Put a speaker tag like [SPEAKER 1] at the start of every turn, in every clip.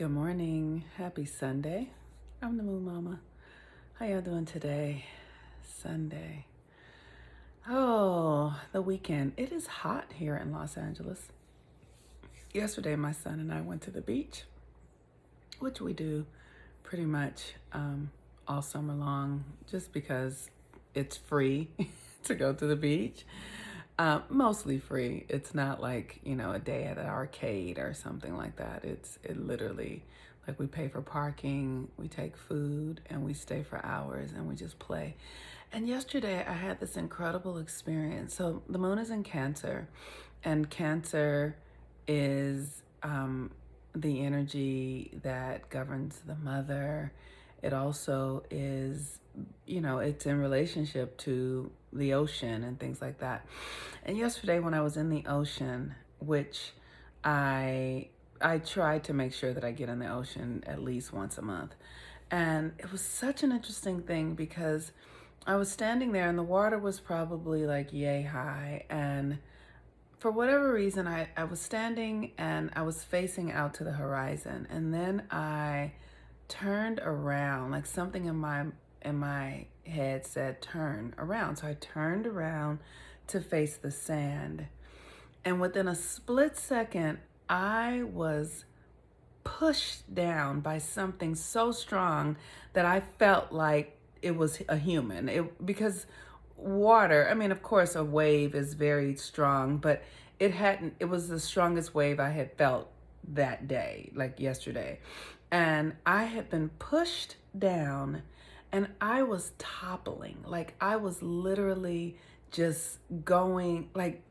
[SPEAKER 1] Good morning. Happy Sunday. I'm the Moon Mama. How y'all doing today? Sunday. Oh, the weekend. It is hot here in Los Angeles. Yesterday, my son and I went to the beach, which we do pretty much all summer long, just because it's free to go to the beach. Mostly free. It's not like, a day at an arcade or something like that. It literally, like, we pay for parking, we take food, and we stay for hours and we just play. And yesterday I had this incredible experience. So the moon is in Cancer, and Cancer is the energy that governs the mother. It also is, it's in relationship to the ocean and things like that. And yesterday when I was in the ocean, which I try to make sure that I get in the ocean at least once a month. And it was such an interesting thing because I was standing there and the water was probably like yay high. And for whatever reason, I was standing and I was facing out to the horizon. And then I turned around, like something in my head said turn around. So I turned around to face the sand. And within a split second, I was pushed down by something so strong that I felt like it was a human. Because water, I mean, of course, a wave is very strong, but it was the strongest wave I had felt that day, like yesterday. And I had been pushed down and I was toppling. Like I was literally just going like,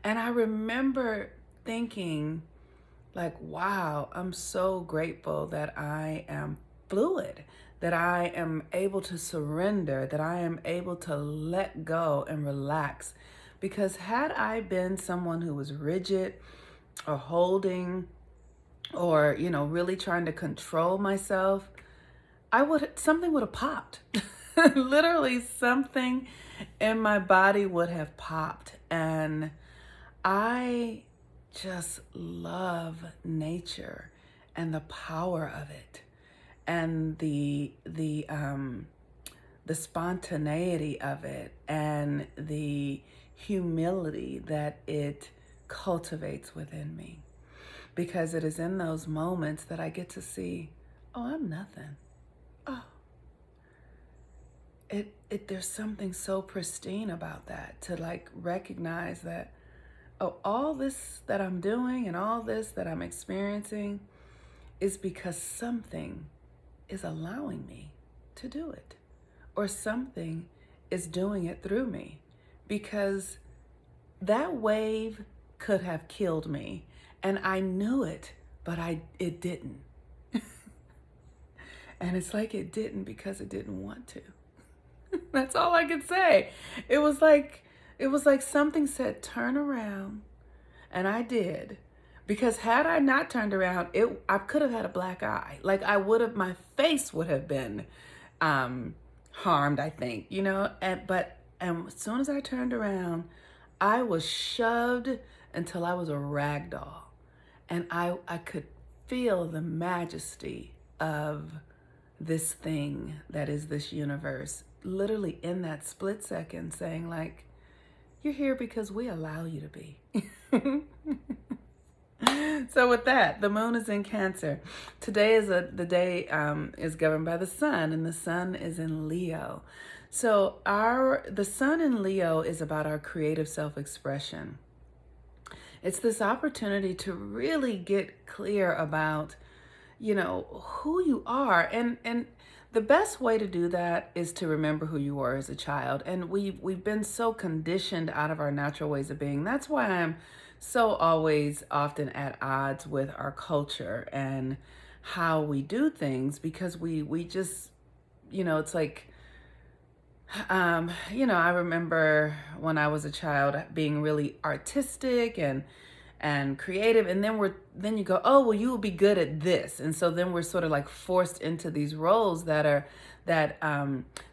[SPEAKER 1] and I remember thinking, like, wow, I'm so grateful that I am fluid, that I am able to surrender, that I am able to let go and relax. Because had I been someone who was rigid or holding or, really trying to control myself, something would have popped. Literally something in my body would have popped. And I just love nature and the power of it and the spontaneity of it and the humility that it cultivates within me, because it is in those moments that I get to see, oh, I'm nothing. Oh, there's something so pristine about that, to like recognize that, oh, all this that I'm doing and all this that I'm experiencing is because something is allowing me to do it, or something is doing it through me, because that wave could have killed me and I knew it, but it didn't. And it's like it didn't because it didn't want to. That's all I could say. It was like something said turn around, and I did. Because had I not turned around, I could have had a black eye. Like my face would have been harmed, I think, and as soon as I turned around, I was shoved until I was a rag doll. And I could feel the majesty of this thing that is this universe, literally in that split second saying, like, you're here because we allow you to be. So with that, the moon is in Cancer. Today is the day is governed by the sun, and the sun is in Leo. So the sun in Leo is about our creative self-expression. It's this opportunity to really get clear about, who you are. And the best way to do that is to remember who you were as a child. And we've been so conditioned out of our natural ways of being. That's why I'm so always often at odds with our culture and how we do things, because we just, it's like, I remember when I was a child being really artistic and creative, and then you go, oh, well, you will be good at this, and so then we're sort of like forced into these roles that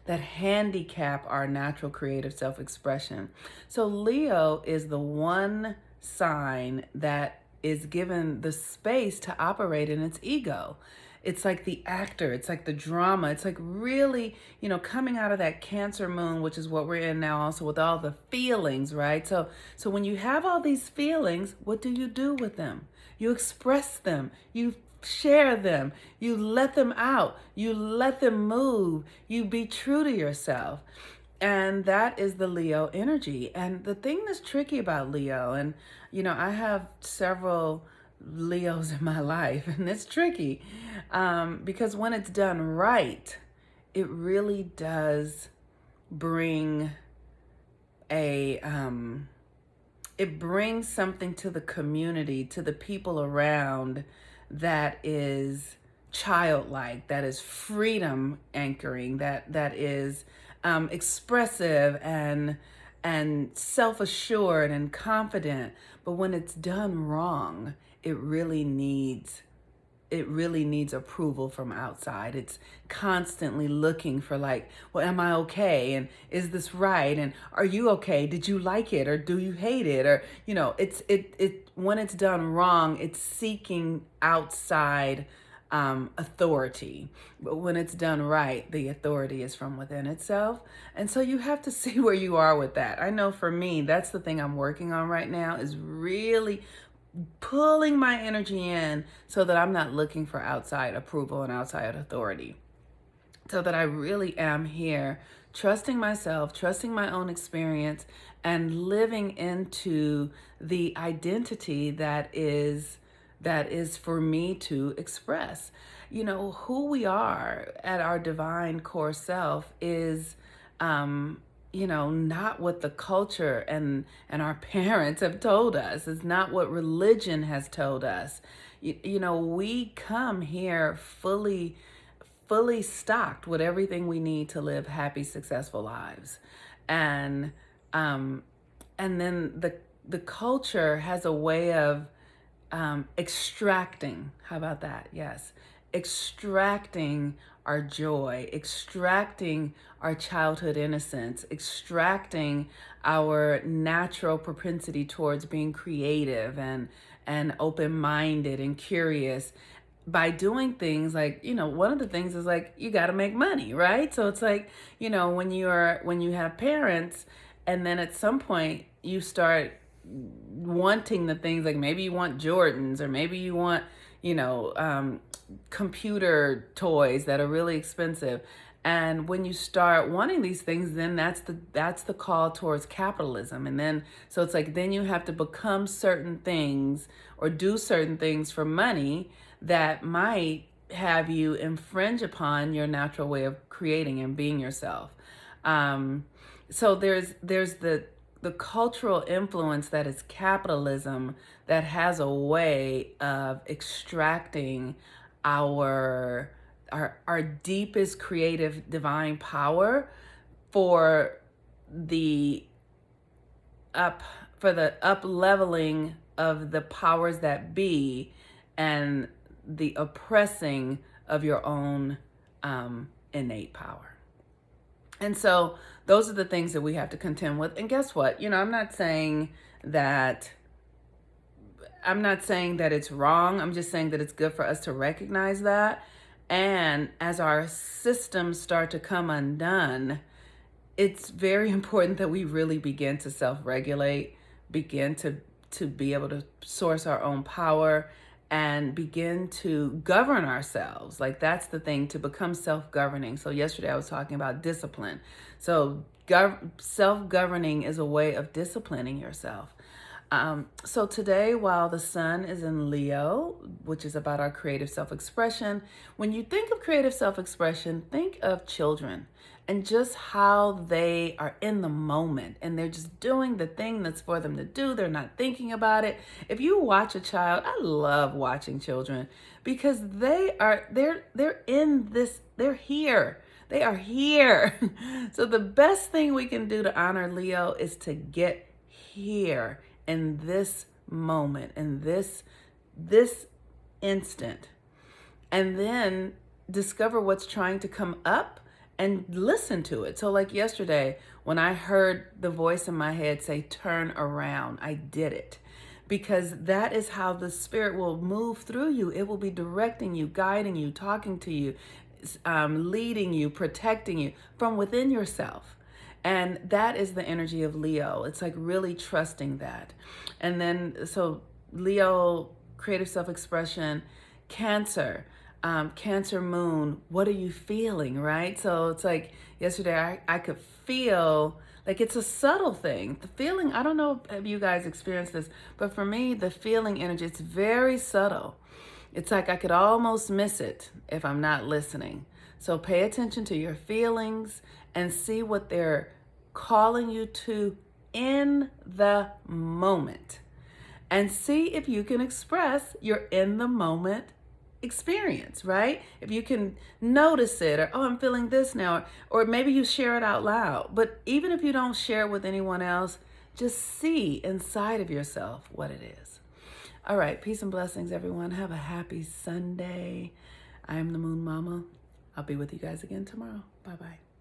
[SPEAKER 1] handicap our natural creative self-expression. So Leo is the one sign that is given the space to operate in its ego. It's like the actor, it's like the drama, it's like really, coming out of that Cancer moon, which is what we're in now also, with all the feelings, right? So when you have all these feelings, what do you do with them? You express them, you share them, you let them out, you let them move, you be true to yourself. And that is the Leo energy. And the thing that's tricky about Leo, and I have several Leos in my life, and it's tricky because when it's done right, it really does bring it brings something to the community, to the people around, that is childlike, that is freedom anchoring, that is expressive and self-assured and confident. But when it's done wrong, it really needs approval from outside. It's constantly looking for, like, well, am I okay? And is this right? And are you okay? Did you like it? Or do you hate it? Or, when it's done wrong, it's seeking outside authority. But when it's done right, the authority is from within itself. And so you have to see where you are with that. I know for me, that's the thing I'm working on right now, is really pulling my energy in so that I'm not looking for outside approval and outside authority. So that I really am here, trusting myself, trusting my own experience, and living into the identity that is for me to express. Who we are at our divine core self is not what the culture and our parents have told us. It's not what religion has told us. We come here fully stocked with everything we need to live happy, successful lives. And then the culture has a way of extracting. How about that? Yes. Extracting our joy, extracting our childhood innocence, extracting our natural propensity towards being creative and open-minded and curious, by doing things like, one of the things is, like, you got to make money, right? So it's like, when you have parents, and then at some point you start wanting the things, like maybe you want Jordans, or maybe you want, computer toys that are really expensive. And when you start wanting these things, then that's the call towards capitalism. And then, so it's like, then you have to become certain things or do certain things for money that might have you infringe upon your natural way of creating and being yourself. So there's the cultural influence that is capitalism, that has a way of extracting our deepest creative divine power for the up leveling of the powers that be, and the oppressing of your own innate power. And so those are the things that we have to contend with. And guess what? I'm not saying that it's wrong. I'm just saying that it's good for us to recognize that. And as our systems start to come undone, it's very important that we really begin to self-regulate, begin to be able to source our own power, and begin to govern ourselves. Like, that's the thing, to become self-governing. So yesterday I was talking about discipline. So self-governing is a way of disciplining yourself. So today, while the sun is in Leo, which is about our creative self-expression, when you think of creative self-expression, think of children and just how they are in the moment and they're just doing the thing that's for them to do. They're not thinking about it. If you watch a child, I love watching children because they're in this, they're here. They are here. So the best thing we can do to honor Leo is to get here in this moment, in this instant, and then discover what's trying to come up and listen to it. So like yesterday, when I heard the voice in my head say, turn around, I did it. because that is how the Spirit will move through you. It will be directing you, guiding you, talking to you, leading you, protecting you from within yourself. And that is the energy of Leo. It's like really trusting that. And then, so Leo, creative self-expression, Cancer, Cancer moon, what are you feeling, right? So it's like yesterday I could feel, like it's a subtle thing. The feeling, I don't know if you guys experienced this, but for me, the feeling energy, it's very subtle. It's like I could almost miss it if I'm not listening. So pay attention to your feelings and see what they're calling you to in the moment. And see if you can express your in the moment experience, right? If you can notice it, or, oh, I'm feeling this now, or maybe you share it out loud. But even if you don't share it with anyone else, just see inside of yourself what it is. All right, peace and blessings, everyone. Have a happy Sunday. I am the Moon Mama. I'll be with you guys again tomorrow. Bye-bye.